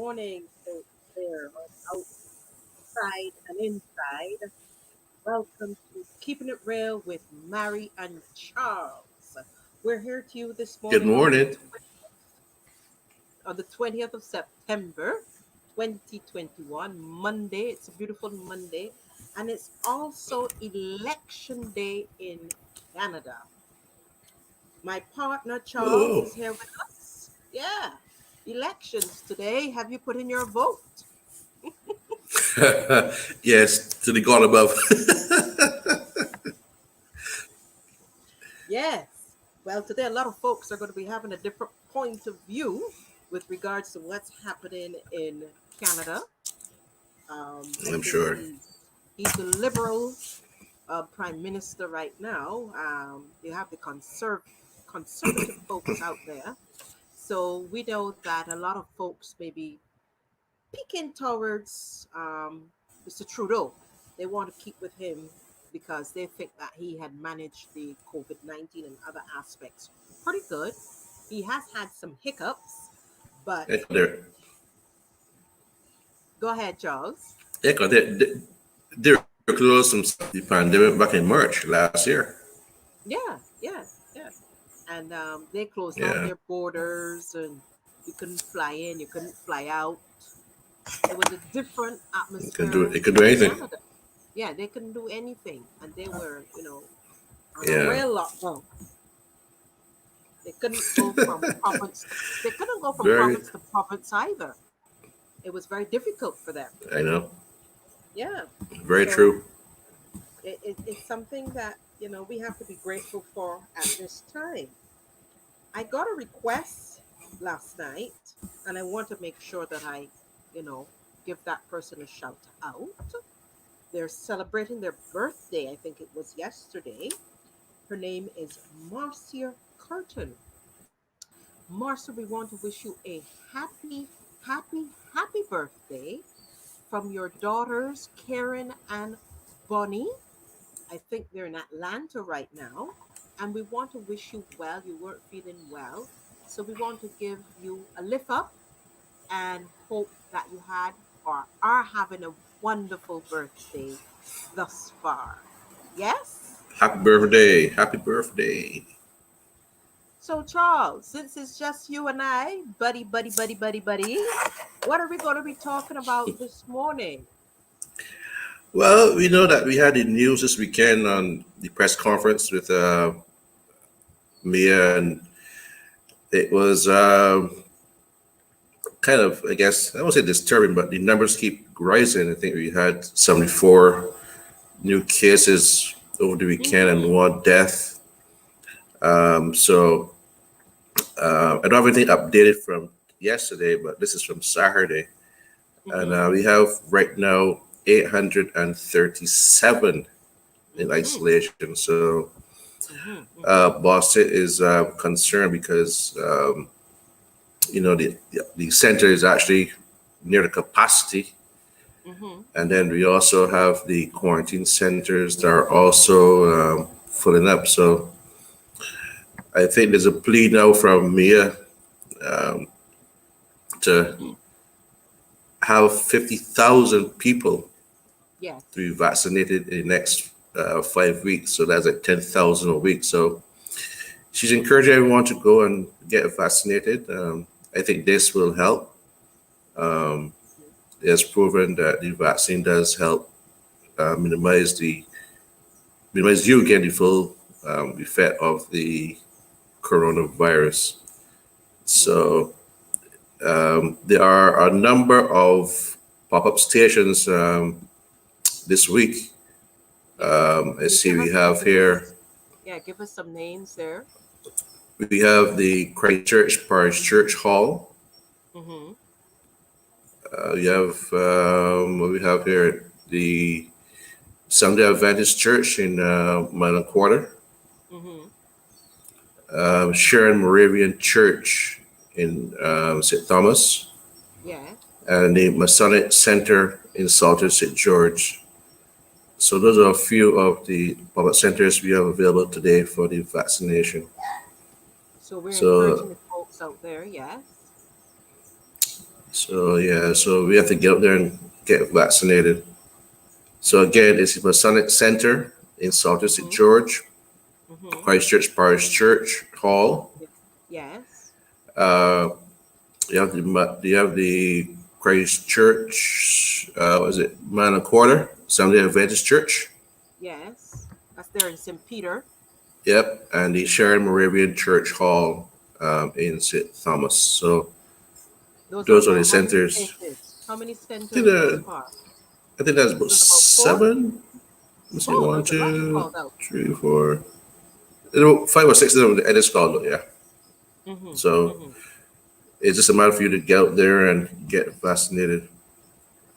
morning, folks there outside and inside. Welcome to Keeping It Real with Mary and Charles. We're here to you this Good morning morning. on the 20th of September, 2021, Monday. It's a beautiful Monday, and it's also election day in Canada. My partner Charles Oh, is here with us. Yeah, elections today. Have you put in your vote? yes, to the God above. Yes. Well, today a lot of folks are going to be having a different point of view with regards to what's happening in Canada. I I'm think sure. he's the liberal prime minister right now. You have the conservative folks out there. So we know that a lot of folks may be peeking towards Mr. Trudeau. They want to keep with him because they think that he had managed the COVID-19 and other aspects pretty good. He has had some hiccups, but They're, go ahead, Charles. they're close from the pandemic back in March last year. Yeah, yeah, yeah. And they closed off Yeah, their borders, and you couldn't fly in, you couldn't fly out. It was a different atmosphere it can do in anything. Canada. Yeah, they couldn't do anything, and they were, on a Yeah, real lockdown. They couldn't go from province. They couldn't go from very. province to province either. It was very difficult for them. I know. Yeah. Very So true. it's something that we have to be grateful for at this time. I got a request last night, and I want to make sure that I, you know, give that person a shout out. They're celebrating their birthday. I think it was yesterday. Her name is Marcia Curtin. Marcia, we want to wish you a happy, happy, happy birthday from your daughters, Karen and Bonnie. I think they're in Atlanta right now. And we want to wish you well. You weren't feeling well. So we want to give you a lift up and hope that you had or are having a wonderful birthday thus far. Yes? Happy birthday. Happy birthday. So, Charles, since it's just you and I, buddy, buddy, buddy, buddy, buddy, what are we going to be talking about this morning? Well, we know that we had the news this weekend on the press conference with Mia, and it was kind of, I guess, I won't say disturbing, but the numbers keep rising. I think we had 74 new cases over the weekend and Mm-hmm. one death. So I don't have anything updated from yesterday, but this is from Saturday. And Mm-hmm. we have right now 837 in Mm-hmm. isolation. So Mm-hmm. Mm-hmm. Boston is concerned because, the center is actually near the capacity. Mm-hmm. And then we also have the quarantine centers that are also filling up. So I think there's a plea now from Mia um, to have 50,000 people to Yes. be vaccinated in the next 5 weeks. So that's like 10,000 a week. So she's encouraging everyone to go and get vaccinated. I think this will help. Um, it has proven that the vaccine does help minimize you getting the full effect of the coronavirus. Mm-hmm. So there are a number of pop-up stations this week. Yeah. I Can you see give we us some have here. names? Yeah, give us some names there. We have the Christchurch Parish Church Hall. Mm-hmm. We have what we have here the Sunday Adventist Church in Mile and Quarter. Mm-hmm. Sharon Moravian Church in St. Thomas, Yeah. and the Masonic Center in Salter St. George. So those are a few of the public centers we have available today for the vaccination. So we're encouraging So the folks out there. Yes. So yeah, so we have to get up there and get vaccinated. So again, it's Masonic Center in Salter St. Mm-hmm. George, Mm-hmm. Christchurch Parish Church Hall. Yes. Uh, you have the Christchurch, what is it, Manor Quarter, Sunday Adventist Church. Yes. That's there in St. Peter. Yep, and the Sharon Moravian Church Hall in St. Thomas. So Those are those are the about how many centers. places? How many I think, centers thus that, far? I think that's about Those about four? seven. Let me see, Oh, one, there's a lot you two, called out. 3, 4. There were 5 or 6 of them at this call, yeah. Mm-hmm. So Mm-hmm. it's just a matter for you to get out there and get vaccinated,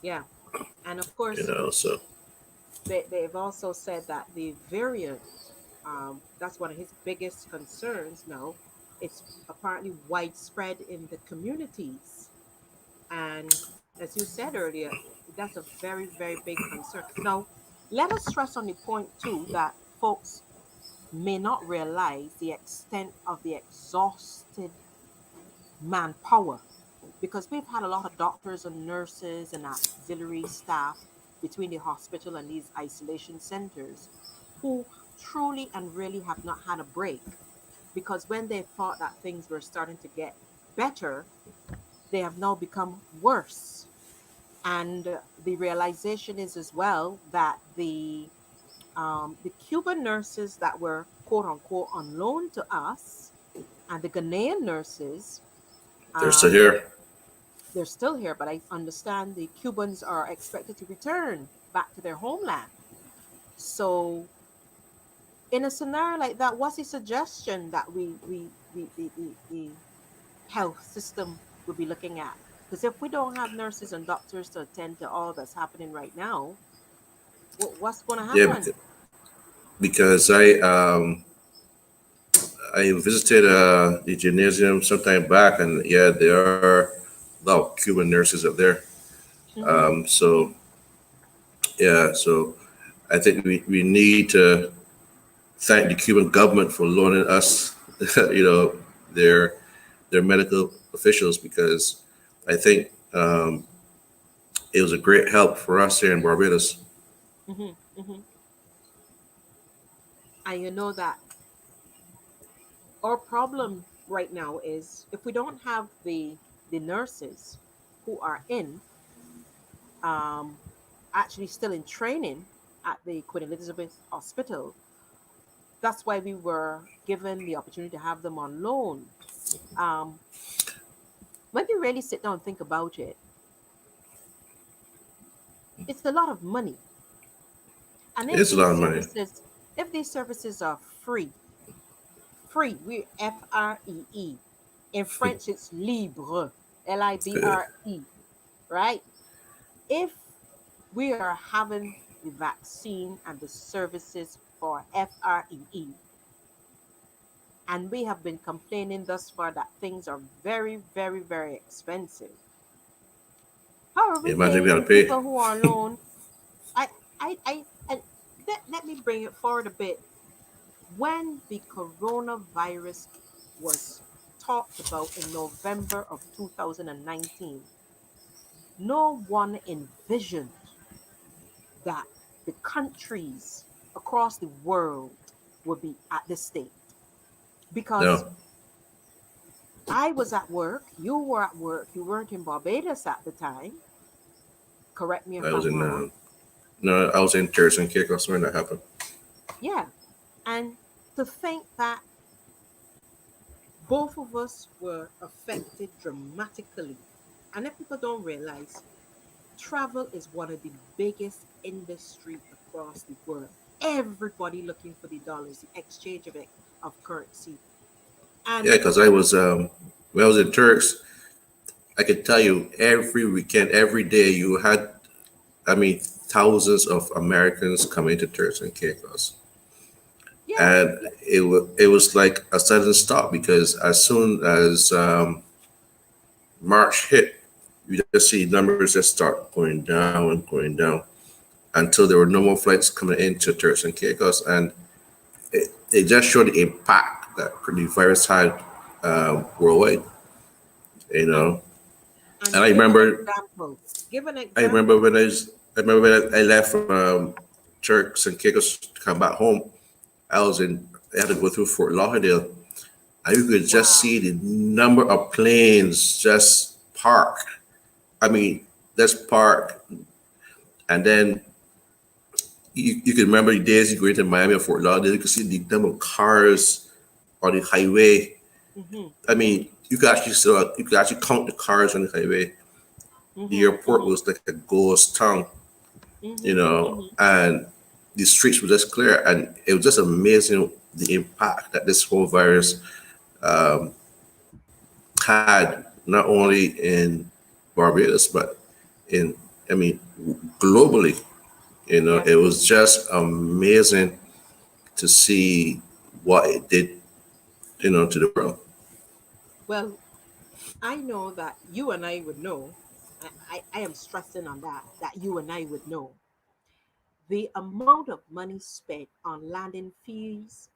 Yeah. And of course, So they've also said that the variant, that's one of his biggest concerns now. It's apparently widespread in the communities. And as you said earlier, that's a very, very big concern. Now, let us stress on the point too that folks may not realize the extent of the exhausted manpower because we've had a lot of doctors and nurses and auxiliary staff between the hospital and these isolation centers who truly and really have not had a break because when they thought that things were starting to get better, they have now become worse. And the realization is as well that the Cuban nurses that were quote unquote on loan to us and the Ghanaian nurses, they're still um, here. they're still here, but I understand the Cubans are expected to return back to their homeland. So, in a scenario like that, what's the suggestion that the health system would be looking at? Because if we don't have nurses and doctors to attend to all that's happening right now, what's going to Yeah, happen? because I visited the gymnasium sometime back, and yeah, there are a lot of Cuban nurses up there. Mm-hmm. So yeah, so I think we need to thank the Cuban government for loaning us, you know, their their medical officials because I think it was a great help for us here in Barbados. Mm-hmm. Mm-hmm. And you know that our problem right now is if we don't have the nurses who are in um, actually still in training at the Queen Elizabeth Hospital, that's why we were given the opportunity to have them on loan. Um, when you really sit down and think about it, it's a lot of money. And It's a lot of money. if these services are free, we FREE. In French, it's libre, LIBRE, right? If we are having the vaccine and the services for FREE, and we have been complaining thus far that things are very, very, very expensive. How are we Imagine we paying got to the pay. people who are alone? And let me bring it forward a bit. When the coronavirus was talked about in November of 2019, no one envisioned that the countries across the world would be at this state. Because No, I was at work, you were at work, you weren't in Barbados at the time. Correct me I if was I'm in wrong. no, I was in Turks and Caicos when that happened. Yeah. And to think that both of us were affected dramatically. And if people don't realize, travel is one of the biggest industry across the world. Everybody looking for the dollars, the exchange of currency. Yeah, And because I was when I was in Turks, I could tell you every weekend, every day, you had, I mean, thousands of Americans coming to Turks and Caicos, yeah, and yeah, it was like a sudden stop because as soon as March hit, you just see numbers just start going down and going down until there were no more flights coming into Turks and Caicos, and it just showed the impact that the virus had worldwide. You and know, And And give an example. Give an example. I remember when I left from Turks and Caicos to come back home. I had to go through Fort Lauderdale, and you could just Wow. see the number of planes just park. I mean, just park, and then you can remember the days you go into Miami or Fort Lauderdale. You could see the number of cars on the highway. Mm-hmm. I Mm-hmm. mean, you could actually count the cars on the highway. The Mm-hmm. airport Mm-hmm. was like a ghost town, Mm-hmm. Mm-hmm. and the streets were just clear, and it was just amazing the impact that this whole virus had not only in Barbados but in, I mean, globally. It Yes. was just amazing to see what it did, to the world. Well, I know that you and I would know. I am stressing on that you and I would know the amount of money spent on landing fees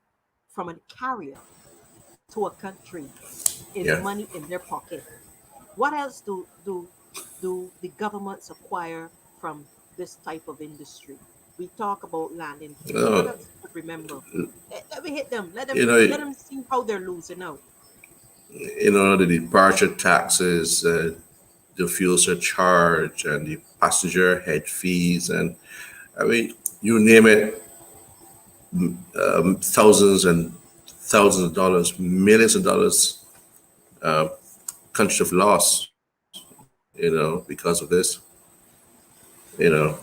from a carrier to a country is Yeah. money in their pocket. What else do the governments acquire from this type of industry? We talk about landing fees. What Uh, else you could remember? Let me hit them. you know, Let them see how they're losing out. the departure taxes, the fuel surcharge, and the passenger head fees, and I mean, you name it, thousands and thousands of dollars, millions of dollars, countries have lost, because of this, you know.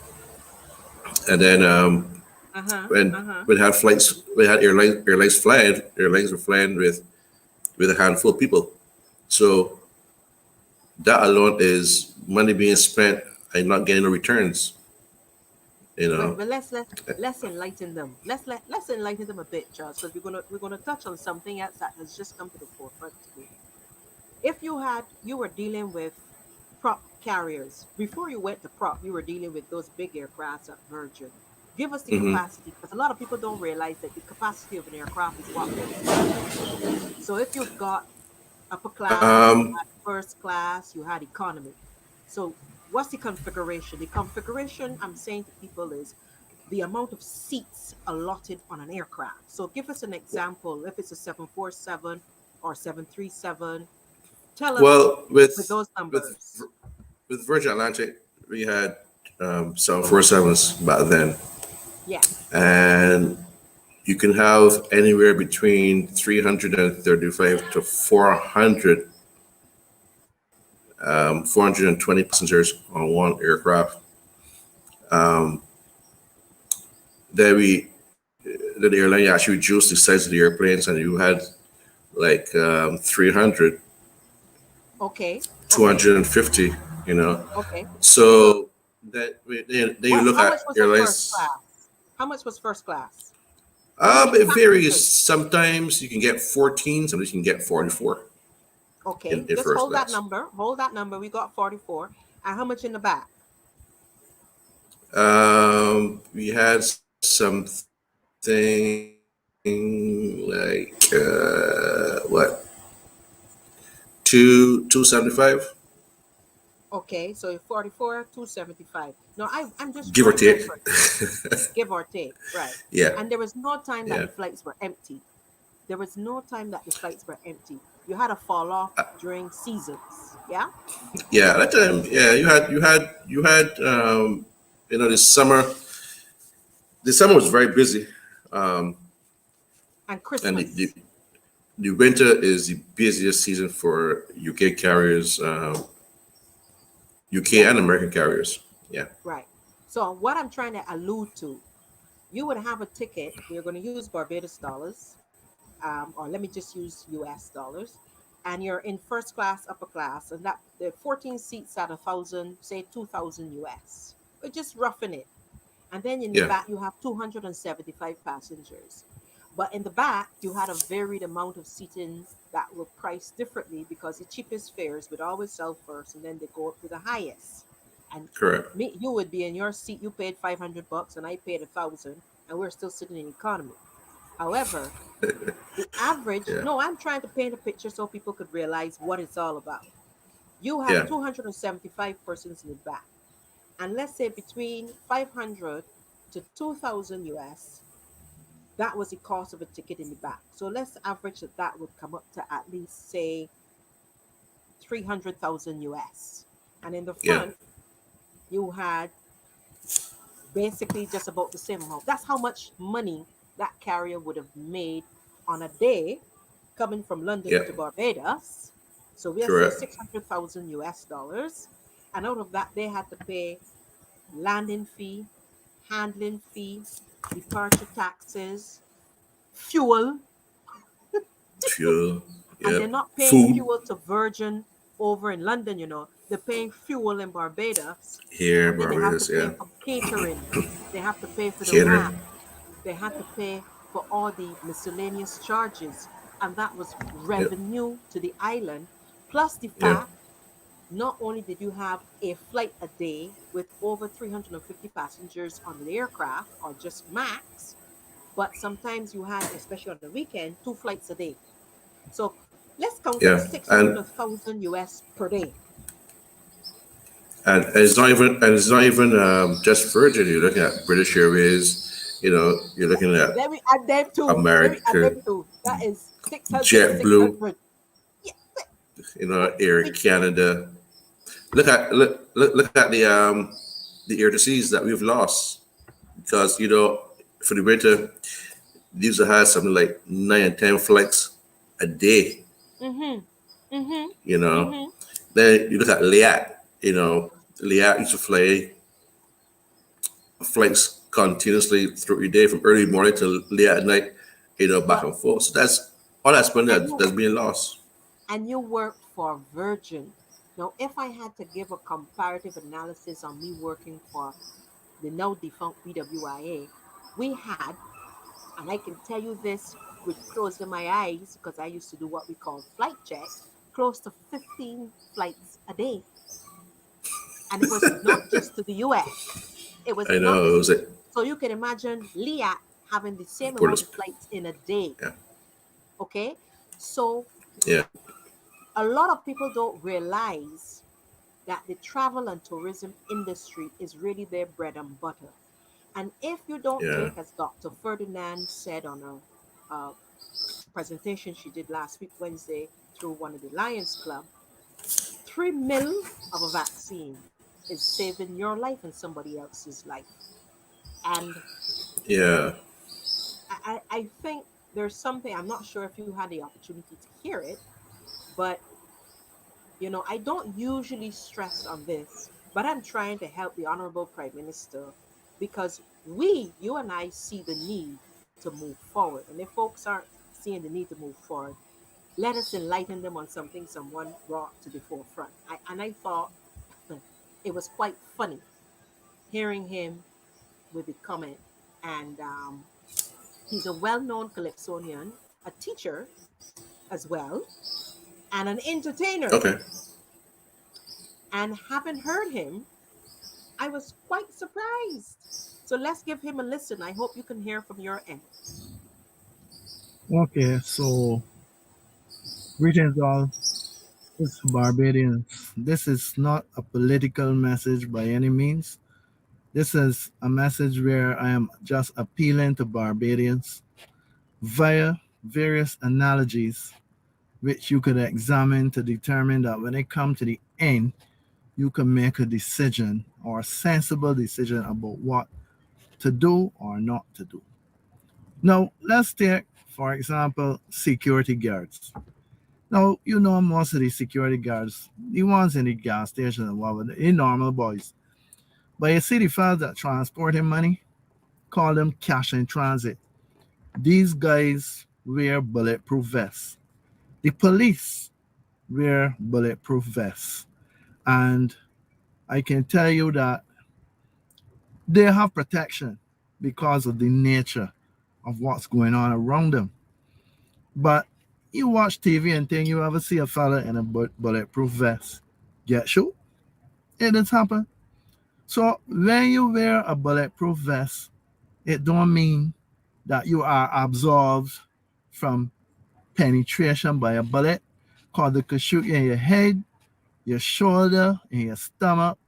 And then Uh huh. when Uh huh. we had airlines were flying with a handful of people. So that alone is money being spent and not getting no returns. You know. But let's enlighten them. Let's enlighten them a bit, Charles, because we're gonna touch on something else that has just come to the forefront today. If you were dealing with prop carriers before you went to prop, you were dealing with those big aircrafts at Virgin. Give us the Hmm. capacity, because a lot of people don't realize that the capacity of an aircraft is what will determine. So if you've got upper class, you Um, had first class, you had economy. So what's the configuration? The configuration I'm saying to people is the amount of seats allotted on an aircraft. So give us an example. If it's a 747 or 737, tell us well, with those with numbers. with Virgin Atlantic, we had 747s back then, Yes. and you can have anywhere between 335 to 420 passengers on one aircraft. Um, then the airline actually reduced the size of the airplanes, and you had like 300, Okay. Okay. 250. You know, Okay. So so then you what? look How much at was a first airlines. class? How much was first class? How many It varies. passengers? Sometimes you can get 14, sometimes you can get 44 Okay. in Just first hold that class. number. Hold that number. We got 44. And how much in the back? We had something like what, 275, Okay. So 44, 275. No, I'm just give or trying take. different, give or take. Right. Yeah, And there was no time that yeah, the flights were empty. There was no time that the flights were empty. You had a fall off during seasons. Yeah. yeah. That time, yeah, you had this summer. The summer was very busy, um, And and Christmas. the winter is the busiest season for UK carriers, UK Yes. and American carriers. Yeah. Right. So what I'm trying to allude to, you would have a ticket. We're going to use Barbados dollars, or let me just use US dollars, and you're in first class, upper class, and that the 14 seats at 1,000, say 2,000 US. We're just roughing it. And then in the Yeah. back, you have 275 passengers. But in the back, you had a varied amount of seating that were priced differently because the cheapest fares would always sell first, and then they go up to the highest. And Correct. me, you would be in your seat. You paid $500, and I paid 1,000, and we're still sitting in economy. However, the average. Yeah. No, I'm trying to paint a picture so people could realize what it's all about. You have Yeah. 275 persons in the back. And let's say between 500 to 2000 US, that was the cost of a ticket in the back. So let's average that that would come up to at least, say, 300,000 US. And in the Yeah. front, you had basically just about the same amount. That's how much money that carrier would have made on a day coming from London Yeah. to Barbados. So we'll say Correct. 600,000 US dollars. And out of that, they had to pay landing fee, handling fee, departure taxes, fuel, Fuel. and Yeah. they're not paying Food fuel to Virgin over in London, you know. They're paying fuel in Barbados, here, and then they have to Barbados. pay Yeah. for catering. They have to pay for the Catering. ramp. They had to pay for all the miscellaneous charges, and that was Yep. revenue to the island. Plus the Yeah. fact, not only did you have a flight a day with over 350 passengers on the aircraft, or just max, but sometimes you had, especially on the weekend, two flights a day. So let's count it Yeah. And 600,000 US per day. and it's not even just Virgin. You're looking at British Airways. You're looking at Let me add them too. Let me add them American, too. That is 600, six JetBlue. hundred. Yeah. Air Canada. Look at the air disease that we've lost because for the winter these will have something like 9 and 10 flights a day. Mm-hmm. Mm-hmm. You know, Mm-hmm. then you look at Liat. Liat used to fly flights continuously throughout the day from early morning to late at night. Back But and forth. So that's all that's money and you that's being lost. and you worked for Virgin. Now, if I had to give a comparative analysis on me working for the now defunct BWIA, we had, and I can tell you this with closing my eyes because I used to do what we call flight check, close to 15 flights a day. And it was not just to the US. It was I not know it just to was the, like so you can imagine Liat having the same amount Portis. of flights in a day. Yeah, Okay. So yeah, a lot of people don't realize that the travel and tourism industry is really their bread and butter. And if you don't yeah, take, as Dr. Ferdinand said on a presentation she did last week, Wednesday, through one of the Lions Club, 3 mil of a vaccine is saving your life and somebody else's life. And yeah, I think there's something, I'm not sure if you had the opportunity to hear it, but I don't usually stress on this, but I'm trying to help the Honorable Prime Minister because you and I, see the need to move forward. And if folks aren't seeing the need to move forward, let us enlighten them on something someone brought to the forefront. And I thought it was quite funny hearing him with the comment. And he's a well known Calypsonian, a teacher as well, and an entertainer. okay, And having heard him, I was quite surprised. So let's give him a listen. I hope you can hear from your end. Okay, so greetings all. It's Barbadians. This is not a political message by any means. This is a message where I am just appealing to Barbadians via various analogies which you could examine to determine that when it comes to the end, you can make a decision or a sensible decision about what to do or not to do. Now, let's take, for example, security guards. Now, most of the security guards, the ones in the gas station and whatever, the normal boys. But you see the fellas that transporting money, call them cash in transit. These guys wear bulletproof vests. The police wear bulletproof vests. And I can tell you that they have protection because of the nature of what's going on around them. But you watch TV and think you ever see a fella in a bulletproof vest get shot? It does happen. So when you wear a bulletproof vest, it don't mean that you are absolved from penetration by a bullet, cause they could shoot you in your head your shoulder, in your stomach,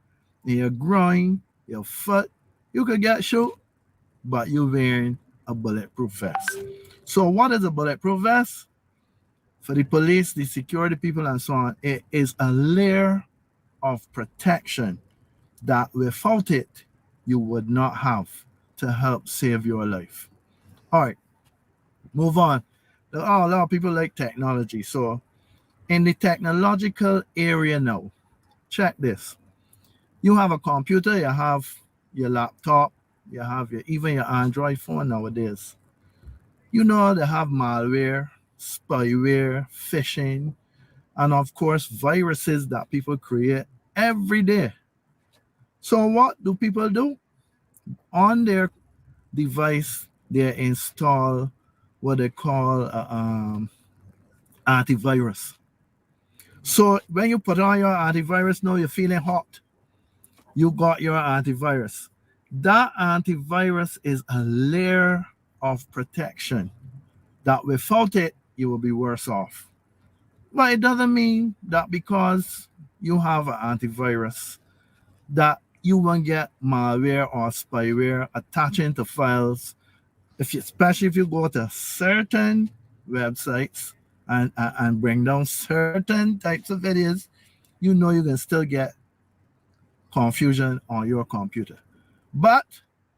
in your groin, your foot. You could get shot, but you're wearing a bulletproof vest. So, what is a bulletproof vest? For the police, the security people, and so on, it is a layer of protection that without it, you would not have to help save your life. All right, move on. Oh, a lot of people like technology. So, in the technological area now, check this. You have a computer, you have your laptop, you have even your Android phone nowadays. You know they have malware, spyware, phishing, and of course viruses that people create every day. So what do people do? On their device, they install what they call antivirus. So when you put on your antivirus, now you're feeling hot. You got your antivirus. That antivirus is a layer of protection that without it, you will be worse off. But it doesn't mean that because you have an antivirus that you won't get malware or spyware attaching to files. If you, especially if you go to certain websites and bring down certain types of videos, you know you can still get confusion on your computer. But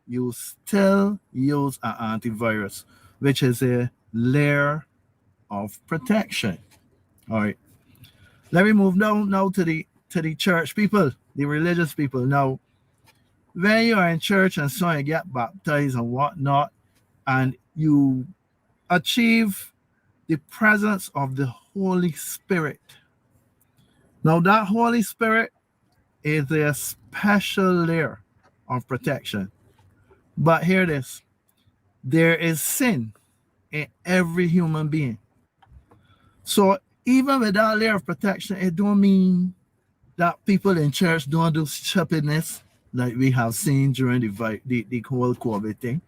you still use an antivirus, which is a layer of protection. All right. Let me move down now to the church people, the religious people. Now, when you are in church and so you get baptized and whatnot, and you achieve the presence of the Holy Spirit. Now, that Holy Spirit is a special layer of protection. But hear this, there is sin in every human being. So even with that layer of protection, it don't mean that people in church don't do stupidness like we have seen during the whole COVID thing.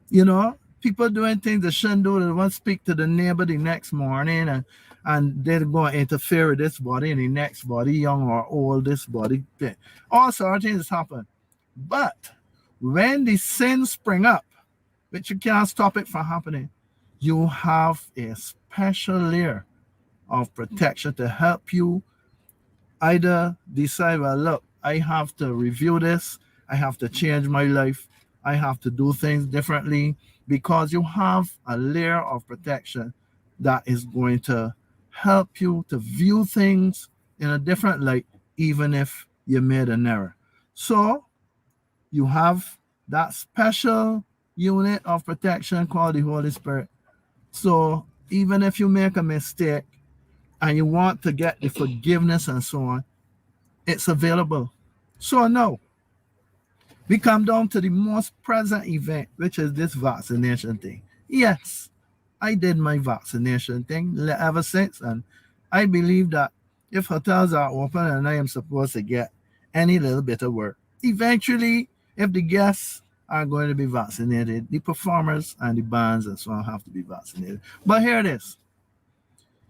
You know, people doing things they shouldn't do. They want to speak to the neighbor the next morning and they're going to interfere with this body and the next body, young or old, this body. All sorts of things happen. But when the sins spring up, which you can't stop it from happening, you have a special layer of protection to help you either decide, well, look, I have to review this, I have to change my life, I have to do things differently, because you have a layer of protection that is going to help you to view things in a different light, even if you made an error. So you have that special unit of protection called the Holy Spirit. So even if you make a mistake and you want to get the forgiveness and so on, it's available. So now we come down to the most present event, which is this vaccination thing. Yes, I did my vaccination thing ever since, and I believe that if hotels are open and I am supposed to get any little bit of work, eventually, if the guests are going to be vaccinated, the performers and the bands and so on have to be vaccinated. But here it is.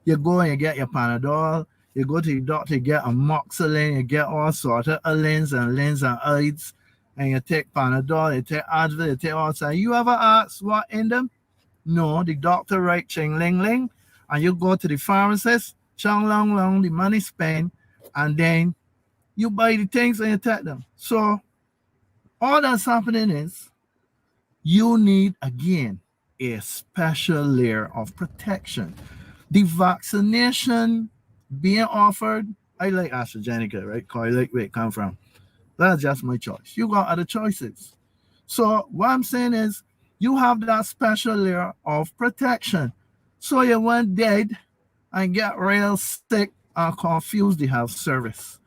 You go and you get your Panadol, you go to the doctor, you get amoxicillin, you get all sorts of lins and aids, and you take Panadol, you take Advil, you take all sorts. You ever ask what in them? No, the doctor write ching ling ling, and you go to the pharmacist, chang long long, the money spent, and then you buy the things and you take them. So all that's happening is you need again a special layer of protection. The vaccination being offered, I like AstraZeneca, right? Because I like where it come from. That's just my choice. You got other choices. So what I'm saying is you have that special layer of protection. So you won't dead and get real sick and confused the health service.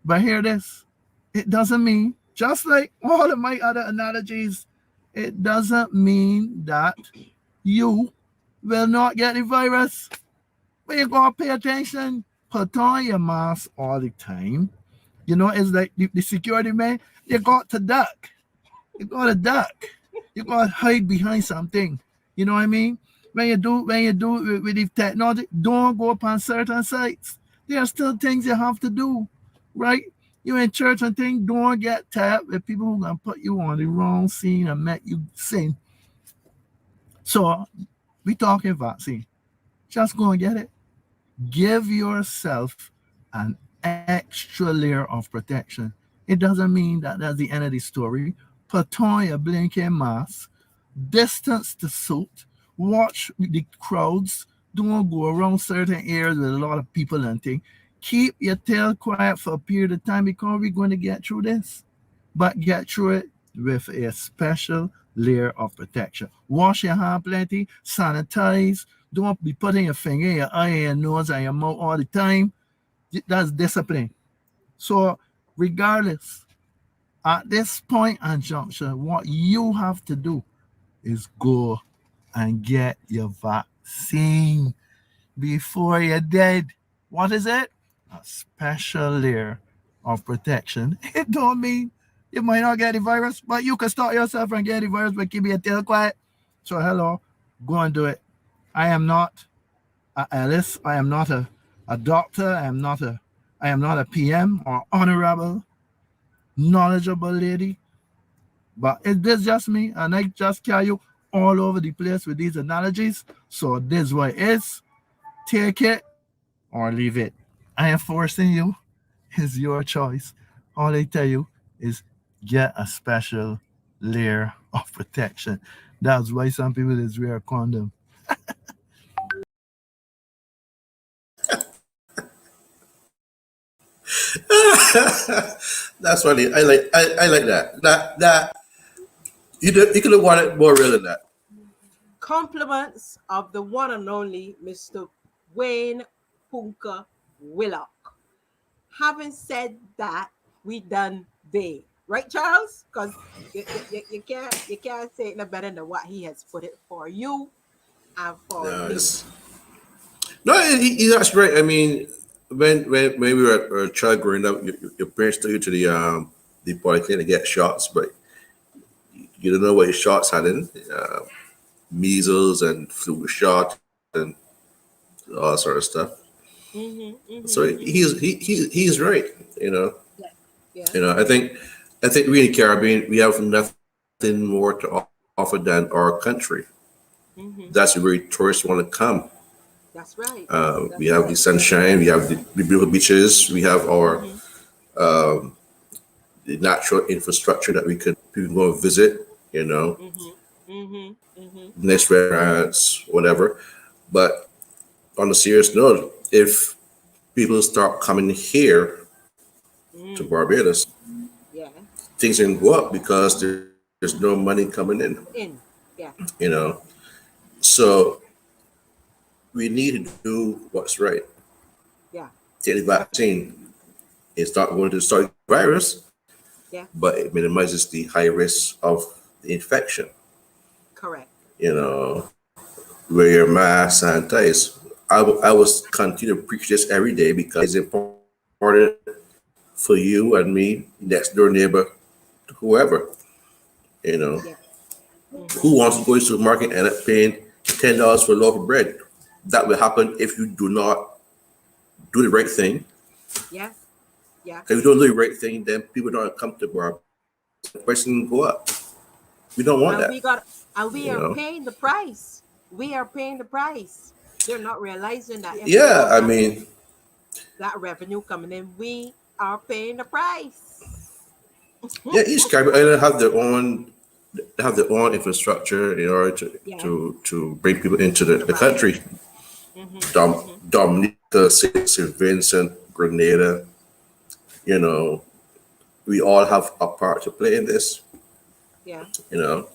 But hear this, it doesn't mean, just like all of my other analogies, it doesn't mean that you will not get the virus. But you gotta pay attention. Put on your mask all the time. You know, it's like the security man, you got to duck. You gotta duck. You gotta hide behind something. You know what I mean? When you do with the technology, don't go upon certain sites. There are still things you have to do, right? You in church and things don't get tapped with people who gonna put you on the wrong scene and make you sin. So we talking vaccine. Just go and get it. Give yourself an extra layer of protection. It doesn't mean that that's the end of the story. Put on your blinking mask, distance the suit, watch the crowds, don't go around certain areas with a lot of people and things. Keep your tail quiet for a period of time because we're going to get through this. But get through it with a special layer of protection. Wash your hand plenty, sanitize. Don't be putting your finger in your eye and your nose and your mouth all the time. That's discipline. So, regardless, at this point and juncture, what you have to do is go and get your vaccine before you're dead. What is it? A special layer of protection. It don't mean you might not get the virus, but you can stop yourself from getting the virus by keeping your tail quiet. So hello, go and do it. I am not Alice. I am not a doctor. I am not a PM or honorable, knowledgeable lady. But it is just me, and I just carry you all over the place with these analogies. So this way is take it or leave it. I am forcing you. It's your choice. All I tell you is get a special layer of protection. That's why some people is wear a condom. That's funny. I like that. That you could have wanted more real than that. Compliments of the one and only Mr. Wayne Punka Willock. Having said that, we done day. Right, Charles? Because you can't say it no better than what he has put it for you and for No, me. no, he's actually right. I mean, when we were a child growing up, your parents took you to the polyclinic to get shots, but you don't know what your shots had in measles and flu shot and all sort of stuff. So he's right. You know, Yeah, yeah. I think we in the Caribbean we have nothing more to offer than our country. That's where tourists want to come. That's right. We That's have the right. sunshine, we have the beautiful beaches, we have our Mm-hmm. the natural infrastructure that we could people go and visit. You know, Mm-hmm. Mm-hmm. Mm-hmm. nice restaurants, whatever. But on a serious note, if people start coming here to Mm. Barbados, Yeah. things can go up because there's no money coming in. In. Yeah. You know, so we need to do what's right. Yeah. Take the Definitely. vaccine. It's not going to start the virus, Yeah. but it minimizes the high risk of the infection. Correct. You know, wear your mask, sanitize. I was continue to preach this every day because it's important for you and me, next door neighbor, whoever. You know, Yeah. who Mm-hmm. wants to go to the supermarket and end up paying $10 for a loaf of bread? That will happen if you do not do the right thing. Yeah. Yeah. If you don't do the right thing, then people don't come to Barbados and prices can go up. We don't want that. And we got and You we are know. paying the price. We are paying the price. They're not realizing that if we Yeah, don't I have mean, that revenue coming in, we are paying the price. yeah, each Caribbean island have their own infrastructure in order Yeah. to bring people into To the survive. country. Mm-hmm. Mm-hmm. Dominica, St. Vincent, Grenada, you know, we all have a part to play in this, Yeah. you know.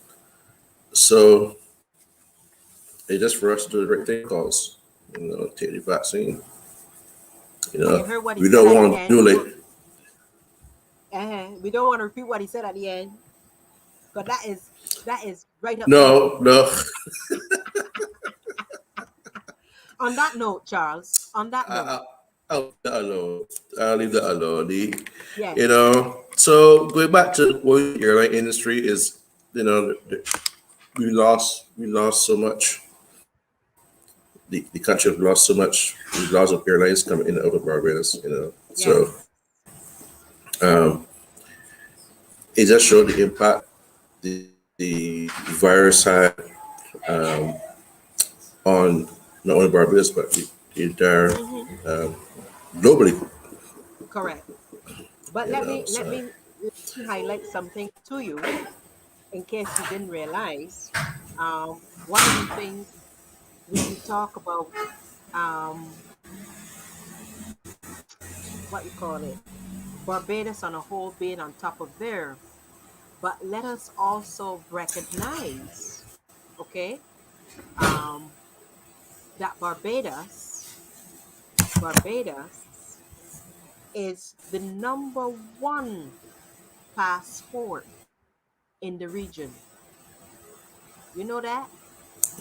So it's just for us to do the right thing, cause take the vaccine. You And you know, heard what he we said don't at the want to end. do like We don't want to repeat what he said at the end, because that is right up there. no. On that note, Charles. On that note. I, I'll leave that alone. I'll leave that alone. You Yes. know, so going back to what the airline industry is, you know, we lost so much. the country have lost so much, lots of airlines coming in and out of Barbados, So Yes. um, it just showed the impact the virus had um, on not only Barbados but the entire Hmm. um, globally. Correct. But You let know, me let so me let me highlight something to you in case you didn't realize. One of the things we talk about, um, what you call it, Barbados on a whole being on top of there. But let us also recognize, okay, um, that Barbados is the number one passport in the region. You know that?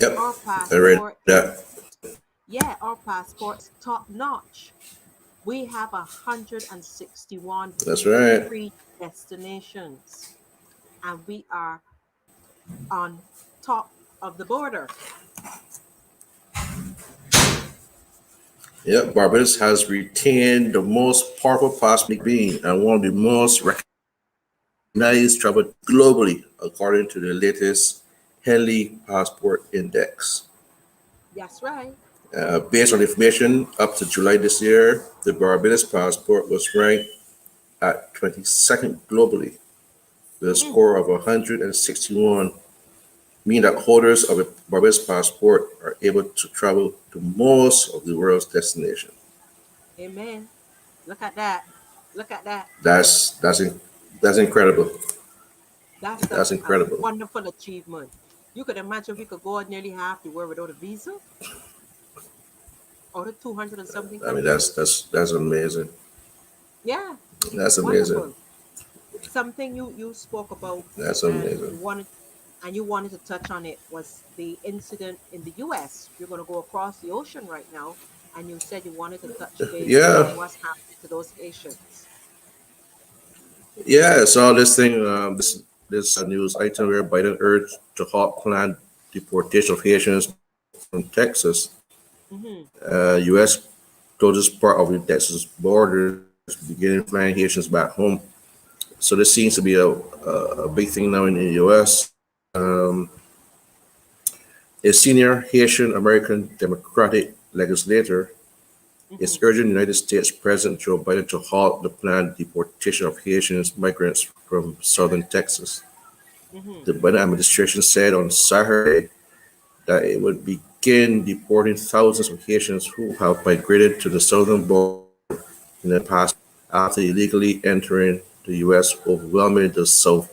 yep, Our I read passport that. is, yeah, our passport's top notch. We have 161 That's right. duty-free destinations, and we are on top of the border. Yep, Barbados has retained the most powerful passport being and one of the most recognized travel globally, according to the latest Henley Passport Index. That's right. Based on information up to July this year, the Barbados passport was ranked at 22nd globally with a Hmm. score of 161, meaning that holders of a Barbados passport are able to travel to most of the world's destinations. Amen. Look at that. Look at that. That's that's in, that's incredible. That's That's a incredible. wonderful achievement. You could imagine we could go out nearly half the world without a visa, or the 200 and something I mean, countries. that's amazing. Yeah, That's amazing. wonderful. Something you spoke about, That's and amazing. you wanted to touch on it, was the incident in the US. You're going to go across the ocean right now, and you said you wanted to touch base Yeah, on what's happening to those Haitians. yeah. I saw this thing. This news item where Biden urged to halt planned deportation of Haitians from Texas. Hmm. U.S. closes part of the Texas borders, beginning flying Haitians back home. So this seems to be a big thing now in the U.S. A senior Haitian American Democratic legislator is Hmm. urging United States President Joe Biden to halt the planned deportation of Haitian migrants from southern Texas. Hmm. The Biden administration said on Saturday that it would begin deporting thousands of Haitians who have migrated to the southern border in the past after illegally entering the U.S., overwhelming the South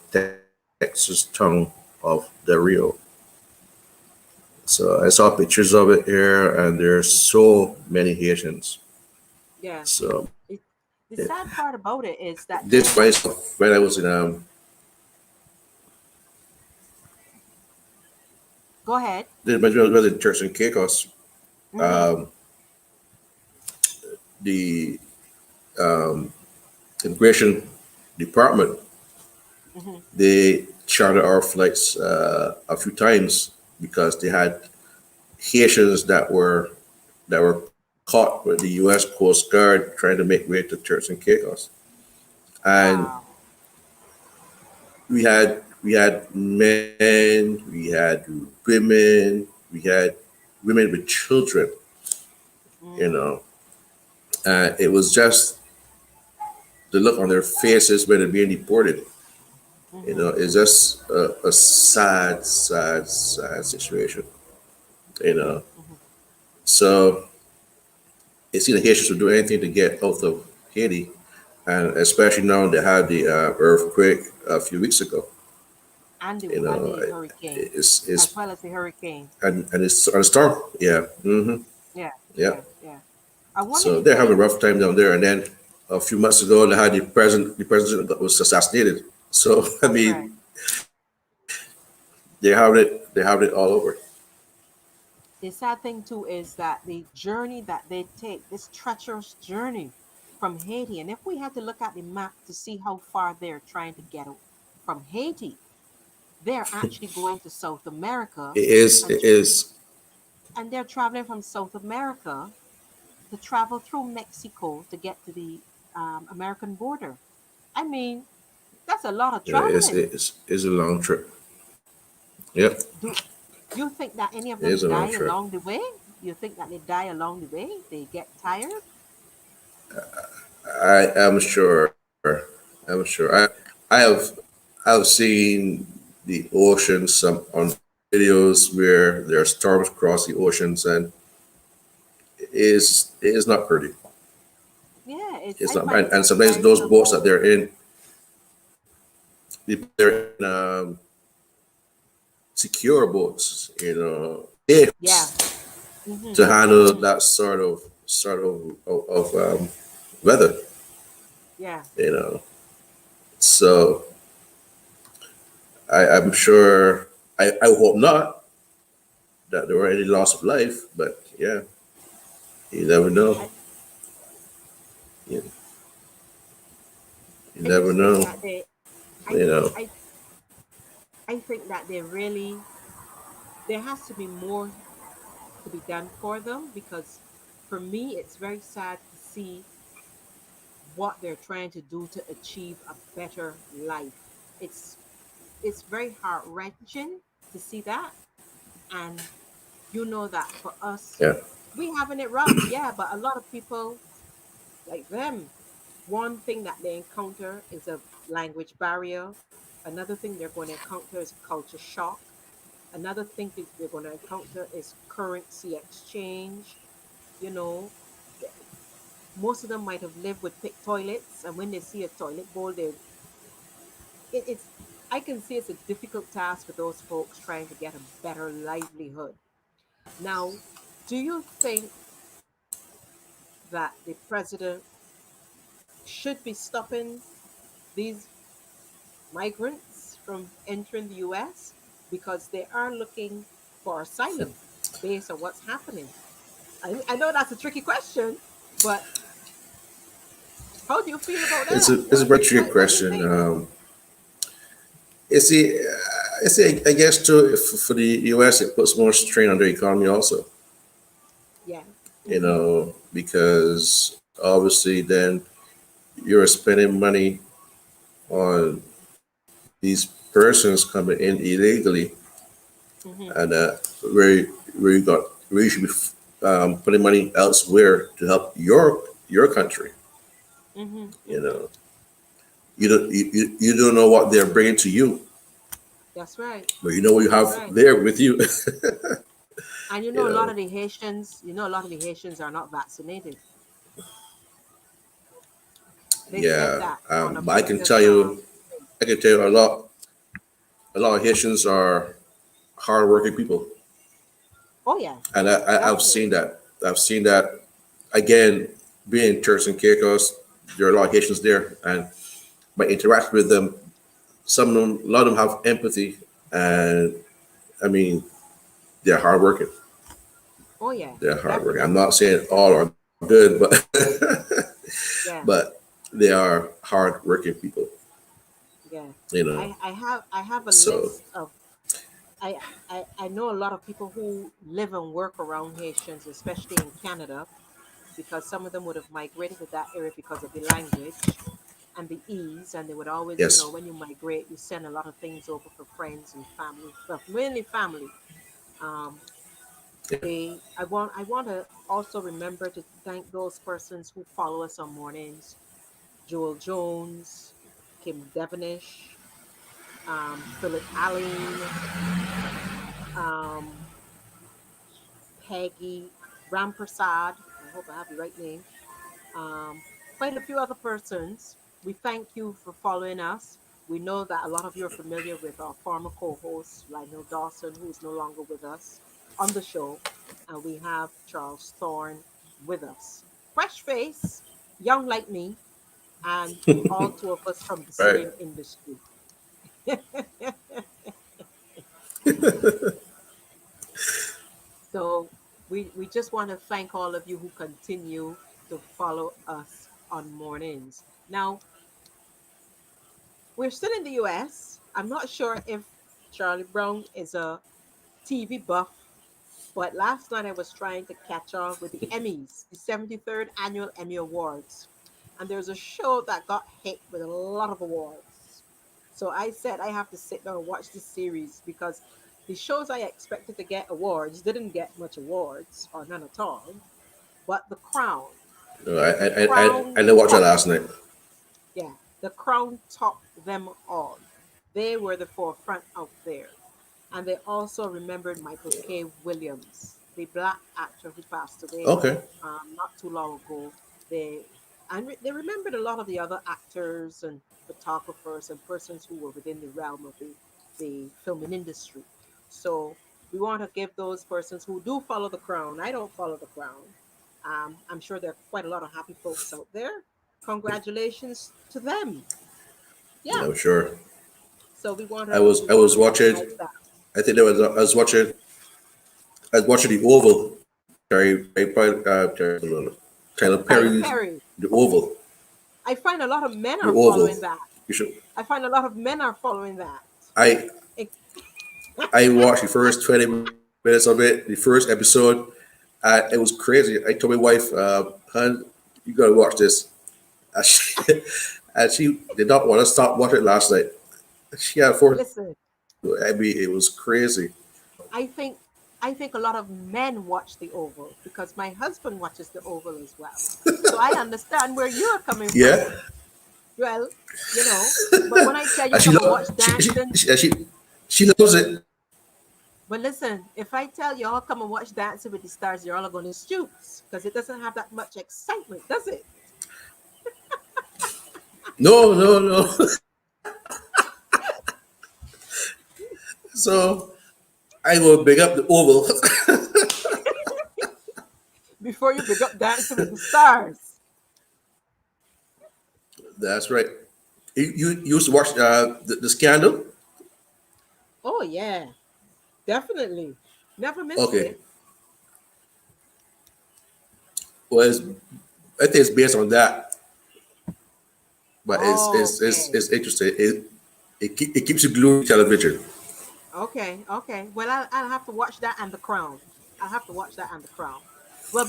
Texas town of Del Rio. So I saw pictures of it here, and there's so many Haitians. Yeah. So It, the sad part about it is that this myself when I was in go ahead. when I was in Turks and Caicos, Hmm. um, the um, immigration department Hmm. they chartered our flights a few times because they had Haitians that were caught with the U.S. Coast Guard trying to make way to Turks and Caicos, and Wow. we had men, we had women, we had women with children, you Mm. know, and it was just the look on their faces when they're being deported. Hmm. It's just a sad, sad, sad situation. You Hmm. know, Hmm. so it seems the Haitians will do anything to get out of Haiti, and especially now they had the earthquake a few weeks ago. And the hurricane, as It's well as the hurricane. and it's on a storm. Yeah, Yeah, yeah. yeah, yeah. I wanted So to they're tell having a you. rough time down there. And then a few months ago, they had the president that was assassinated. So I That's right. mean, they have it all over. The sad thing too is that the journey that they take, this treacherous journey from Haiti, and if we had to look at the map to see how far they're trying to get from Haiti, they're actually going to South America It is. and It is. and they're traveling from South America to travel through Mexico to get to the American border. I mean, that's a lot of Yeah, traveling. it's a long trip. Yep, Do you think that any of it is them a long die trip. along the way? You think that they die along the way? They get tired? I am sure. I'm sure. I have I've seen the oceans some on videos where there are storms across the oceans, and it is not pretty. Yeah, it's. It's I not, find it and sometimes very those boats that remote. they're in, they're in secure boats, Yeah. ships Mhm. to handle Mhm. that weather. Yeah. You know, so I'm sure. I hope not that there were any loss of life, but yeah, you never know. I You, you I never just think know. that they. I You know. I I think that they really. There has to be more to be done for them because, for me, it's very sad to see what they're trying to do to achieve a better life. It's it's very heart wrenching to see that, and you know that for us, Yeah. we having it rough, yeah. But a lot of people like them, one thing that they encounter is a language barrier. Another thing they're going to encounter is culture shock. Another thing that they're going to encounter is currency exchange. You know, th- most of them might have lived with pit toilets, and when they see a toilet bowl, it's. I can see it's a difficult task for those folks trying to get a better livelihood. Now, do you think that the president should be stopping these migrants from entering the US because they are looking for asylum based on what's happening? I know that's a tricky question, but how do you feel about that? It's a very tricky What do you question. think? You see, I guess too, for the U.S., it puts more strain on their economy also. Yeah. Mm-hmm. Because obviously then you're spending money on these persons coming in illegally, Mm-hmm. and where where you got where you should be putting money elsewhere to help your country. Mm-hmm. You Mm-hmm. know, you don't know what they're bringing to you, That's right. but you know what you That's have right. there with you. And you a lot know, of the Haitians, a lot of the Haitians are not vaccinated. They said yeah. that on a But previous I can tell you a lot of Haitians are hardworking people, oh yeah, and I've seen definitely. that. I've seen that again, being in Turks and Caicos, there are a lot of Haitians there, and by interacting with them, some of them, a lot of them have empathy, and I mean, they're hardworking. Oh yeah, They're hardworking. I'm definitely. not saying all are good, but Yeah. but they are hardworking people. Yeah, You know, I have a so list of I know a lot of people who live and work around Haitians, especially in Canada, because some of them would have migrated to that area because of the language and the ease, and they would always, yes, when you migrate, you send a lot of things over for friends and family, but mainly family. Um, I want to also remember to thank those persons who follow us on mornings: Joel Jones, Kim Devonish, Philip Allen, um, Peggy Rampersad. I hope I have the right name. Quite a few other persons. We thank you for following us. We know that a lot of you are familiar with our former co-host Lionel Dawson, who is no longer with us on the show, and we have Charles Thorne with us. Fresh face, young like me, and all two of us from the right. same industry. So we just want to thank all of you who continue to follow us on mornings. Now, we're still in the US. I'm not sure if Charlie Brown is a TV buff But last night I was trying to catch up with the Emmys, the 73rd annual Emmy Awards. And there's a show that got hit with a lot of awards. So I said I have to sit down and watch this series because the shows I expected to get awards didn't get much awards or none at all. But No, I I The I I, I Crown didn't watch that topped last night. yeah, the Crown topped them all. They were the forefront out there. And they also remembered Michael K. Williams, the black actor who passed away Okay. not too long ago. They they remembered a lot of the other actors and photographers and persons who were within the realm of the filming industry. So we want to give those persons who do follow the crown. I don't follow the crown. I'm sure there are quite a lot of happy folks out there. Congratulations to them. Yeah, Yeah. I'm sure. So I we want was to watching. recognize that. I think there was I was watching the Oval. Tyler Tyler Perry's Perry. The Oval. I find a lot of men The are Oval. following that. You should. I find a lot of men are following that. I It- I watched the first 20 minutes of it. The first episode. It was crazy. I told my wife, "Hun, you gotta watch this." And she, and she did not want to stop watching it last night. She had four. Listen, I mean, it was crazy. I think I think a lot of men watch the Oval because my husband watches the Oval as well. So I understand where you're coming from. Yeah, Well, you know, but when I tell you and she come and loves watch dancing, she loves it. but listen, if I tell you all come and watch Dancing with the Stars, you're all going to shoot because it doesn't have that much excitement, does it? No, no, no. So I will big up the Oval. Before you pick up Dancing with the Stars. That's right. You used to watch the Scandal. Oh yeah, definitely. Never missed Okay, it. well, I think it's based on that, but Oh, okay. it's interesting. It keeps you glued to television. Okay, okay. Well, I'll have to watch that and The Crown. I'll have to watch that and The Crown. Well,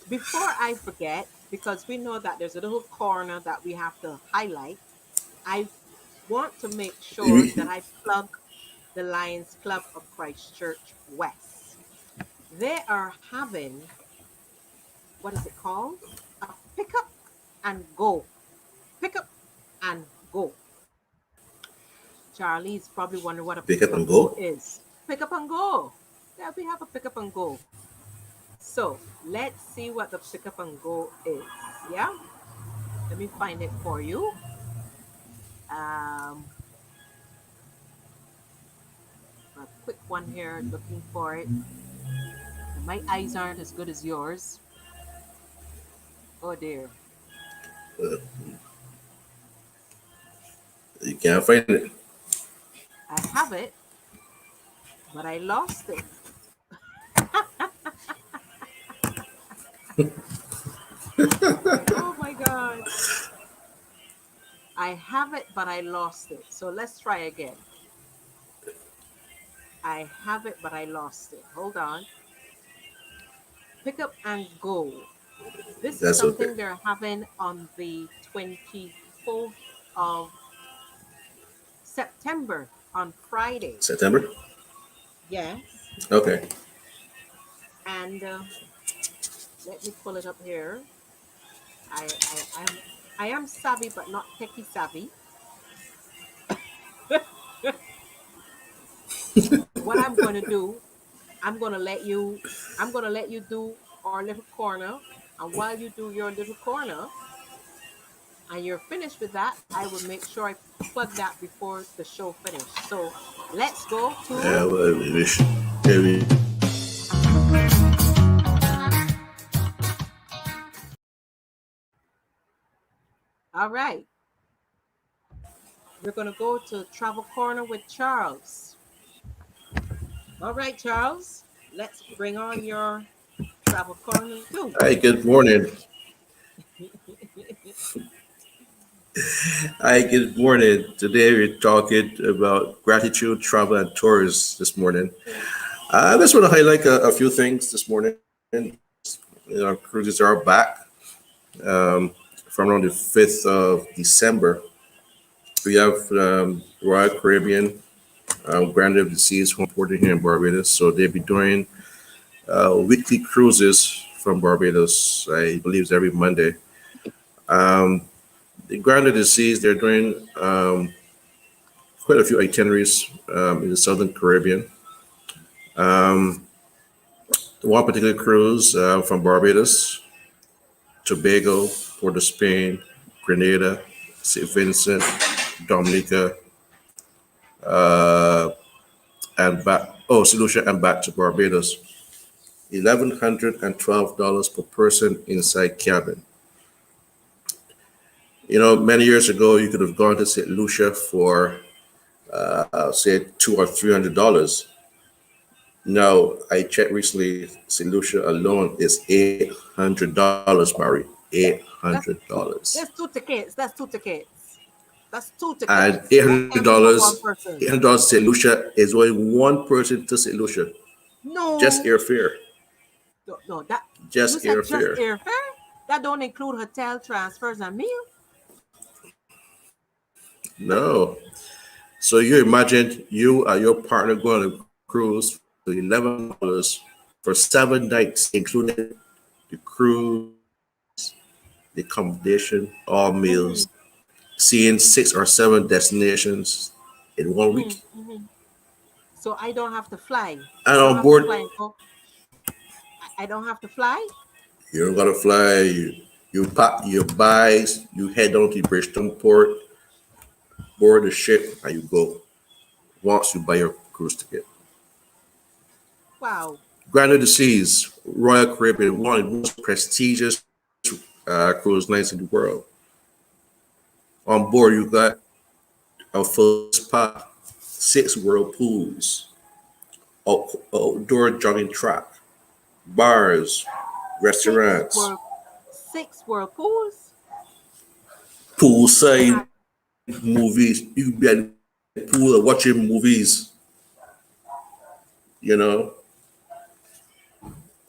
before I forget, because we know that there's a little corner that we have to highlight, I want to make sure that You- I plug the Lions Club of Christchurch West. They are having, what is it called? A pickup and go. Pickup and go. Charlie's probably wondering what a Pick up pickup and and go go. is. Pick up and go. Yeah, we have a pick up and go. So let's see what the pick up and go is. Yeah, let me find it for you. Um, a quick one here, looking for it. And my eyes aren't as good as yours. Oh dear, You can't find it. I have it, but I lost it. Oh my god, I have it, but I lost it. So let's try again. I have it, but I lost it. Hold on. Pick up and go. This is That's okay. something they're having on the 24th of September on Friday. September. Yes. Okay. And let me pull it up here. I am savvy, but not techie savvy. What I'm going to do, I'm going to let you, I'm going to let you do our little corner. And while you do your little corner and you're finished with that, I will make sure I plug that before the show finish. So let's go Yeah, to, well, maybe. all right, we're going to go to travel corner with Charles. All right, Charles, let's bring on your travel corner too. Hi, good morning. Hi, good morning. Today we're talking about gratitude, travel, and tours this morning. I just want to highlight a few things this morning. Cruises are back from around the 5th of December. We have Royal Caribbean, Grand of the Seas home port here in Barbados. So they'll be doing weekly cruises from Barbados. I believe it's every Monday. Um, the Grand of the Seas, they're doing quite a few itineraries in the Southern Caribbean. Um, one particular cruise from Barbados, Tobago, Port of Spain, Grenada, St. Vincent, Dominica, uh, and back. Oh, St. Lucia and back to Barbados. $1,112 per person inside cabin. Many years ago, you could have gone to St. Lucia for say $200 or $300. Now, I checked recently, St. Lucia alone is $800, Mary. eight That's hundred two. dollars. That's two tickets. That's two tickets. That's two And tickets eight for hundred for one dollars, eight person. hundred dollars St. Lucia is only one person to St. Lucia. Just No, airfare. no, no. That you Just said just airfare. airfare. That don't include hotel transfers and meal. No. So you imagine you and your partner going on a cruise for $1,100 for 7 nights, including the cruise, the accommodation, all Mm-hmm. meals, seeing 6 or 7 destinations in one Mm-hmm. week. Mm-hmm. So I don't have to fly. And I don't on have to board, fly and go. I don't have to fly. you don't gotta fly. You pack your bags. You head down to Bridgetown Port, board the ship, and you go. Once you buy your cruise ticket. Wow. Grand of the Seas, Royal Caribbean, one of the most prestigious cruise lines in the world. On board, you got a full spa, 6 whirlpools, outdoor jogging track, bars, Six restaurants, world, six whirlpools. poolside Wow. movies. You can be at the pool watching movies. You know,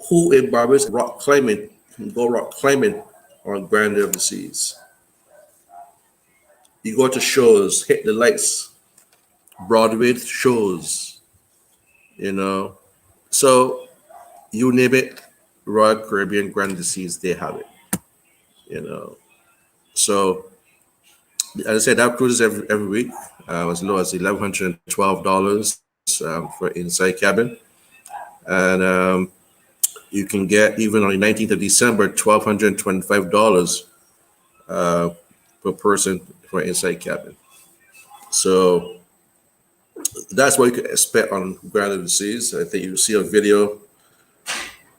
who in Barbados rock climbing can go rock climbing on Grand of the Seas. You go to shows, hit the lights, Broadway shows. You know, so you name it, Royal Caribbean Grand of the Seas, they have it. You know, so as I said, that cruises every week, as low as $1,112 for inside cabin, and you can get even on the 19th of December $1,225 uh, per person for inside cabin. So that's what you can expect on Grand of the Seas. I think you see a video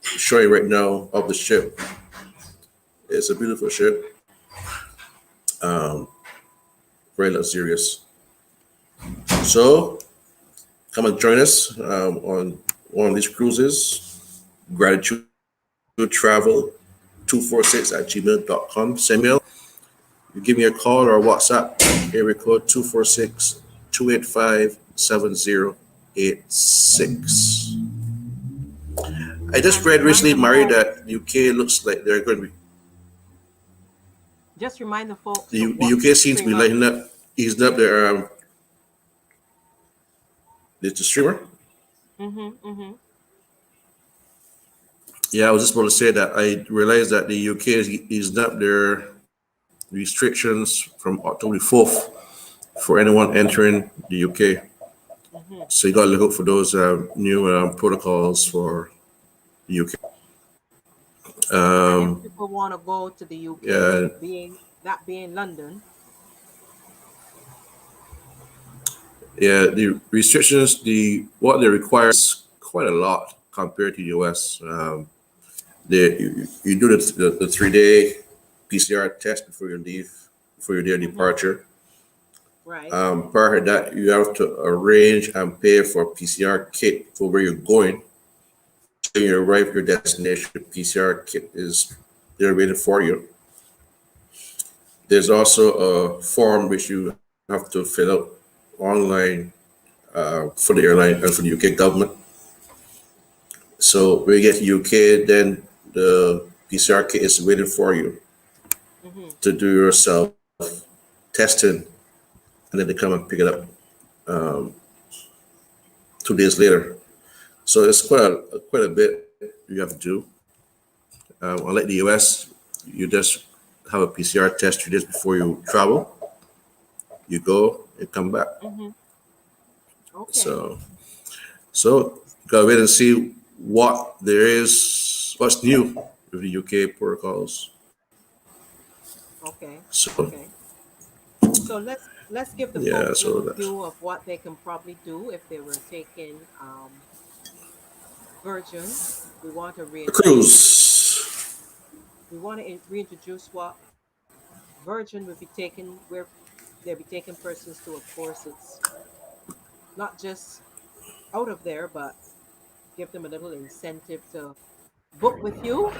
showing right now of the ship. It's a beautiful ship, um, very luxurious. So come and join us on one of these cruises. Gratitude travel 246 at gmail.com. Samuel, you give me a call or WhatsApp, area code 246-285-7086. I just And read remind recently, the Mary, folks. that UK looks like they're going to be, Just remind the folks the, of the what UK seems to be streamer. lighting up, easing up their, the streamer. Mm-hmm. Mm-hmm. Yeah, I was just about to say that I realized that the UK is easing up their restrictions from October 4th for anyone entering the UK. Mm-hmm. So you got to look out for those new protocols for the UK. And if Um, people want to go to the UK, yeah, being London. yeah. The restrictions, the what they require is quite a lot compared to the US. You do the 3 day PCR test before you leave, before your day Mm-hmm. departure. Right. Prior to that, you have to arrange and pay for a PCR kit for where you're going. So when you arrive at your destination, the PCR kit is there waiting for you. There's also a form which you have to fill out online for the airline and for the UK government. So when you get to UK, then the PCR kit is waiting for you Mm-hmm. to do your self testing, and then they come and pick it up um, 2 days later. So it's quite a bit you have to do. Unlike the US, you just have a PCR test 3 days before you travel. You go and come back. Mm-hmm. Okay. So gotta wait and see what there is, what's new with the UK protocols. Okay. So Okay. So let's give the yeah, folks a so little that clue of what they can probably do if they were taking Virgin. We want to a reintroduce. cruise. We want to reintroduce what Virgin would be taking. Where they'll be taking persons to. Of course, it's not just out of there, but give them a little incentive to book with you.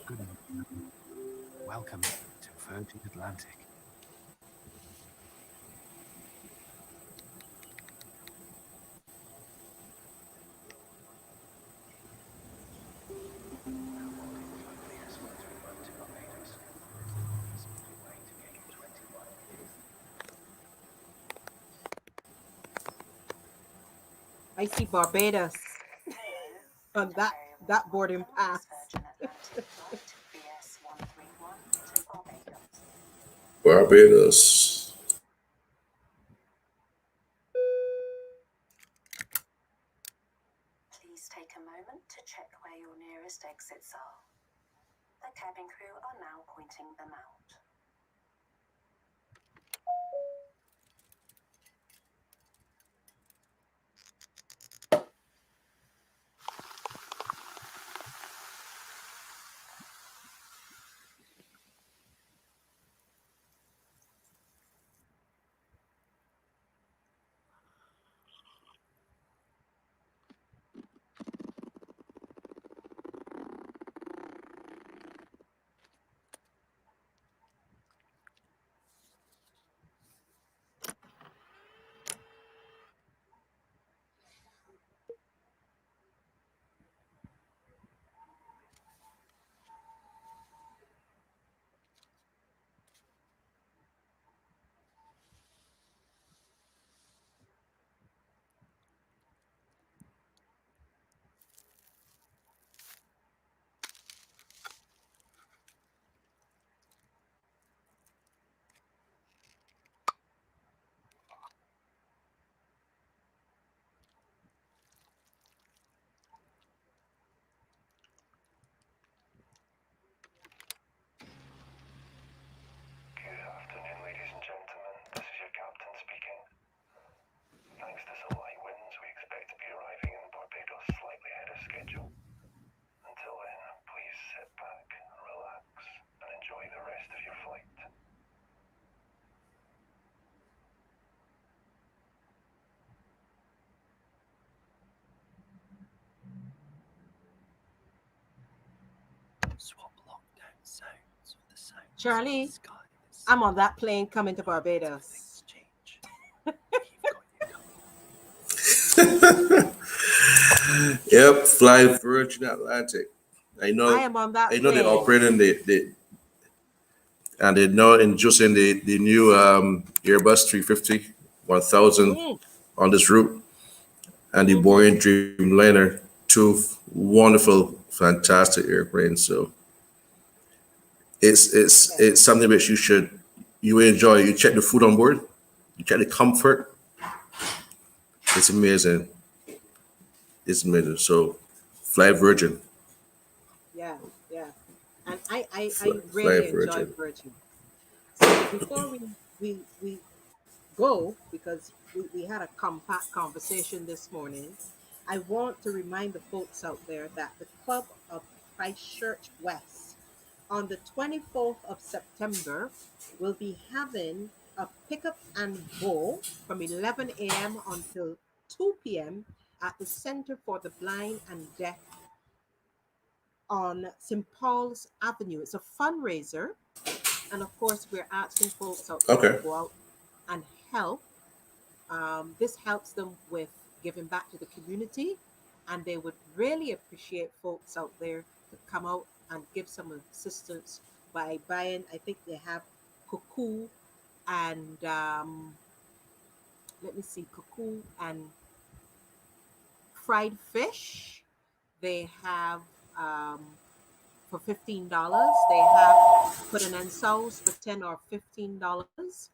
Good evening. Welcome to Virgin Atlantic. Now boarding the Flightless 131 to Barbados. Please make your way to gate 21. I see Barbados Hello on and a very that warm boarding welcome on this pass. Virgin Atlantic flight BS131 to Barbados. Barbados. Please take a moment to check where your nearest exits are. The cabin crew are now pointing them out. Good afternoon, ladies and gentlemen. This is your captain speaking. Thanks to some light winds, we expect to be arriving in Barbados slightly ahead of schedule. Until then, please sit back, relax, and enjoy the rest of your flight. Swap lockdown sounds with the sounds of the Charlie, skies. I'm on that plane coming to Barbados. Things change. We've got you covered. Yep, fly Virgin Atlantic. I I know am on that I know they're plane. operating and they're now introducing the new Airbus 350 1000 Mm, on this route, and the mm-hmm. Boeing Dreamliner, two wonderful, fantastic airplanes. So Yes. it's something which you enjoy. You check the food on board, you check the comfort. It's amazing. It's amazing. So fly Virgin, Yeah. Yeah. And I fly really enjoy Virgin. Virgin. So before we go, because we had a compact conversation this morning, I want to remind the folks out there that the Club of Christchurch West on the 24th of September will be having a pickup and go from 11 a.m. until 2 p.m. at the Center for the Blind and Deaf on St. Paul's Avenue. It's a fundraiser. And of course, we're asking folks out there to Okay. go out and help. This helps them with giving back to the community, and they would really appreciate folks out there to come out and give some assistance by buying. I think they have cuckoo and let me see, cuckoo and fried fish. They have um, for $15. They have pudding and sauce for 10 or $15.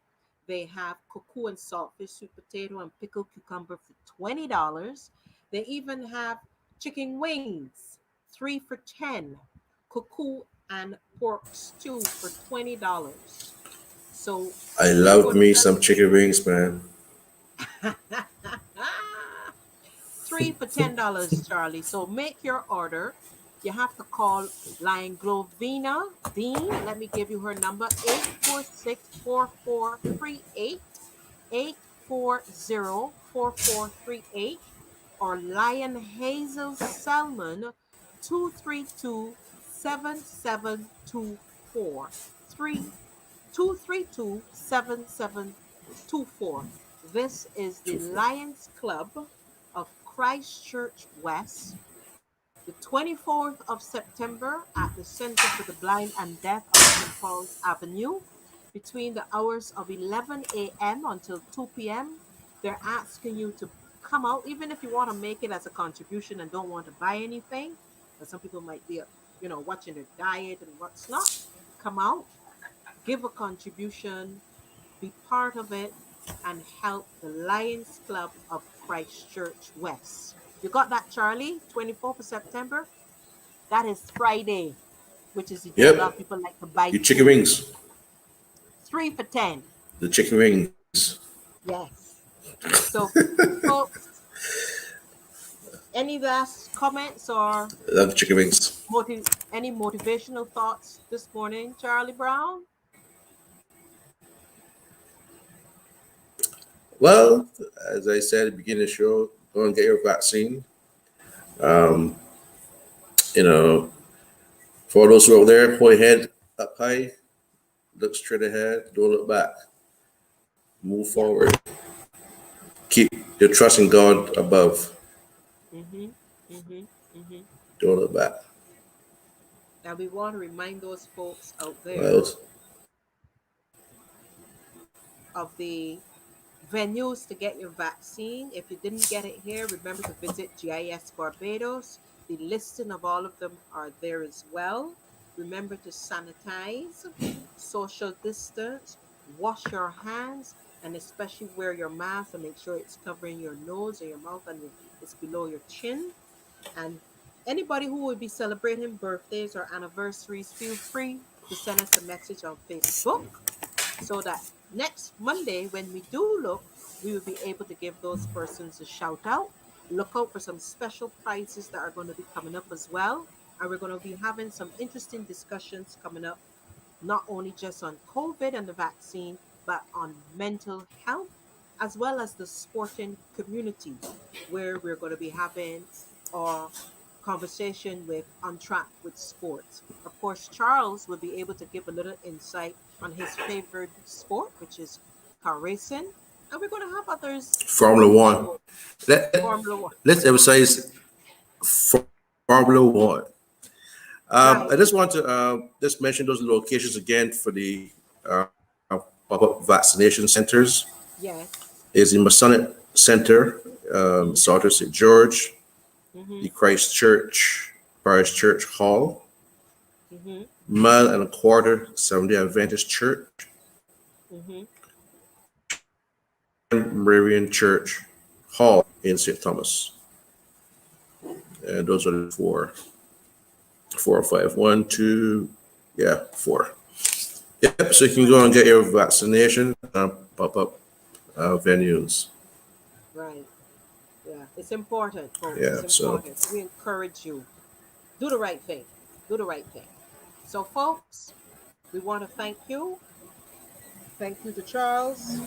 They have cuckoo and saltfish, sweet potato, and pickled cucumber for $20. They even have chicken wings, 3 for 10. Cuckoo and pork stew for $20. So I you love go to me some chicken wings, man. that. Three for $10, Charlie. So make your order. You have to call Lion Glovina Dean. Let me give you her number: 846-4438-840-4438, or Lion Hazel Salmon 232-7724. 232-7724. This is the Too far. Lions Club of Christchurch West, the 24th of September at the Center for the Blind and Deaf on St. Paul's Avenue between the hours of 11 a.m. until 2 p.m. They're asking you to come out, even if you want to make it as a contribution and don't want to buy anything, because some people might be, watching their diet and what's not. Come out, give a contribution, be part of it, and help the Lions Club of Christchurch West. You got that, Charlie? 24th of September? That is Friday, which is the day a lot of Yep. people like to buy You chicken food. wings. 3 for 10. The chicken wings. Yes. So, folks, any last comments or I love the chicken wings. any motivational thoughts this morning, Charlie Brown? Well, as I said at the beginning of the show, go and get your vaccine. Um, you know, for those who are out there, hold your head up high, look straight ahead, don't look back, move Yeah. forward, keep your trust in God above, Mm-hmm. Mm-hmm. Mm-hmm. don't look back. And we want to remind those folks out there Well, of the venues to get your vaccine. If you didn't get it here, remember to visit GIS Barbados. The listing of all of them are there as well. Remember to sanitize, social distance, wash your hands, and especially wear your mask and make sure it's covering your nose or your mouth and it's below your chin. And anybody who will be celebrating birthdays or anniversaries, feel free to send us a message on Facebook so that next Monday, when we do look, we will be able to give those persons a shout out. Look out for some special prizes that are going to be coming up as well. And we're going to be having some interesting discussions coming up, not only just on COVID and the vaccine, but on mental health, as well as the sporting community, where we're going to be having our conversation with On Track with Sports. Of course, Charles will be able to give a little insight on his favorite sport, which is car racing. And we're going to have others Formula that One. will Let, Formula One. let's emphasize Formula One. I Right. just want to just mention those locations again for the uh, pop-up vaccination centers. Yes. Is in Masonic Center, Mm-hmm. Salter St. George, Mm-hmm. the Christ Church, Parish Church Hall, Mm-hmm. Mile and a Quarter Seventh-day Adventist Church, Mm-hmm. and Marian Church Hall in St. Thomas. And those are the four or five. One, two, yeah, four. Yep, so you can go and get your vaccination pop-up venues. Right. Yeah. It's important, folks. It's Yeah, so important. We encourage you. Do the right thing. Do the right thing. So, folks, we want to thank you. Thank you to Charles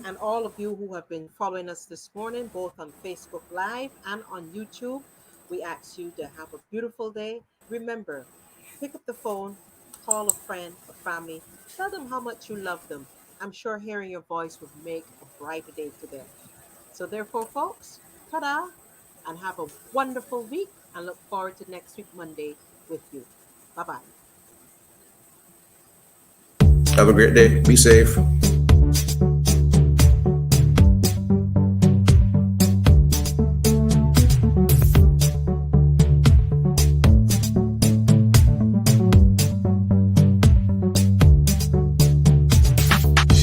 and all of you who have been following us this morning, both on Facebook Live and on YouTube. We ask you to have a beautiful day. Remember, pick up the phone, call a friend, a family, tell them how much you love them. I'm sure hearing your voice would make a brighter day for them. So, therefore, folks, Ta-da! And have a wonderful week and look forward to next week, Monday, with you. Bye bye. Have a great day. Be safe.